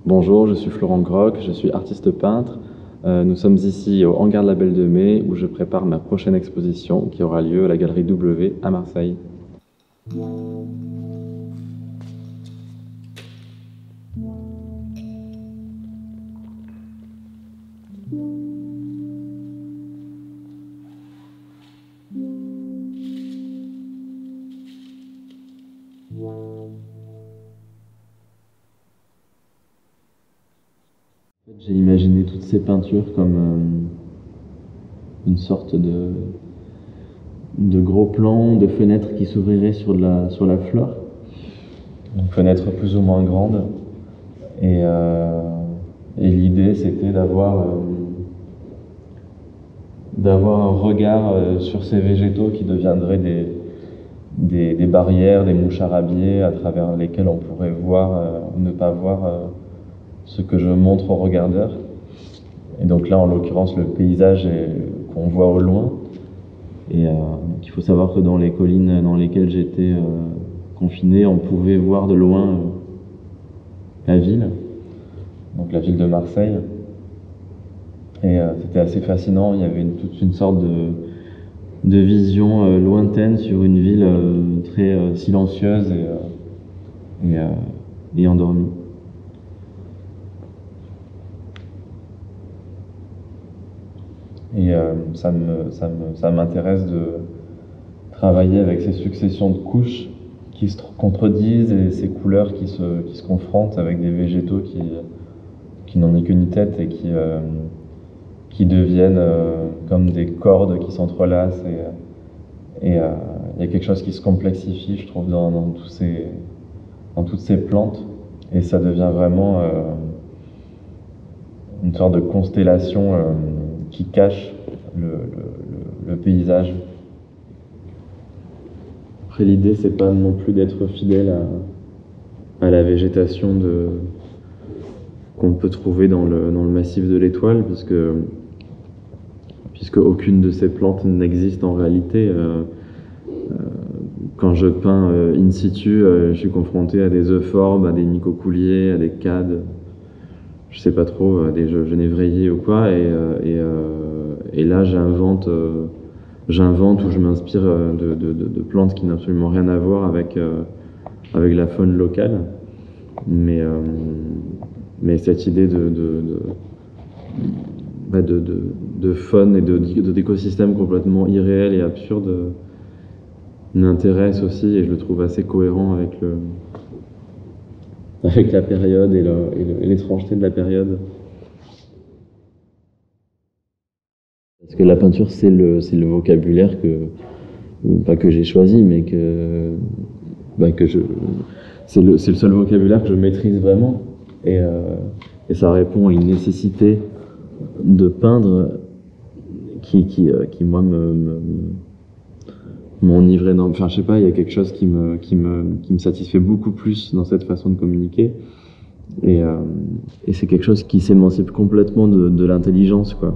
Bonjour, je suis Florent Groc, je suis artiste peintre. Nous sommes ici au Hangar de la Belle de Mai où je prépare ma prochaine exposition qui aura lieu à la Galerie W à Marseille. J'ai imaginé toutes ces peintures comme une sorte de gros plan de fenêtres qui s'ouvriraient sur la fleur. Une fenêtre plus ou moins grande. Et l'idée c'était d'avoir un regard sur ces végétaux qui deviendraient des barrières, des mouches à rabier à travers lesquelles on pourrait voir ou ne pas voir ce que je montre au regardeur. Et donc là, en l'occurrence, le paysage qu'on voit au loin. Et donc il faut savoir que dans les collines dans lesquelles j'étais confiné, on pouvait voir de loin la ville, donc la ville de Marseille. Et c'était assez fascinant, il y avait toute une sorte de vision lointaine sur une ville très silencieuse et endormie. Et ça m'intéresse de travailler avec ces successions de couches qui se contredisent et ces couleurs qui se confrontent avec des végétaux qui n'en est qu'une tête et qui deviennent comme des cordes qui s'entrelacent. Et il y a quelque chose qui se complexifie, je trouve, dans toutes ces plantes. Et ça devient vraiment une sorte de constellation qui cache le paysage. Après, l'idée, c'est pas non plus d'être fidèle à la végétation qu'on peut trouver dans le massif de l'Étoile, puisque aucune de ces plantes n'existe en réalité. Quand je peins in situ, je suis confronté à des euphorbes, à des mycocouliers, à des cades, je sais pas trop, à des genévriers ou quoi, et là j'invente ou je m'inspire de plantes qui n'ont absolument rien à voir avec la faune locale, mais cette idée de faune et d'écosystème complètement irréel et absurde m'intéresse aussi, et je le trouve assez cohérent avec la période et l'étrangeté de la période. Parce que la peinture, c'est le vocabulaire pas que j'ai choisi, mais c'est le seul vocabulaire que je maîtrise vraiment. Et ça répond à une nécessité de peindre qui moi m'enivrait. Enfin, je sais pas, il y a quelque chose qui me satisfait beaucoup plus dans cette façon de communiquer. Et c'est quelque chose qui s'émancipe complètement de l'intelligence, quoi.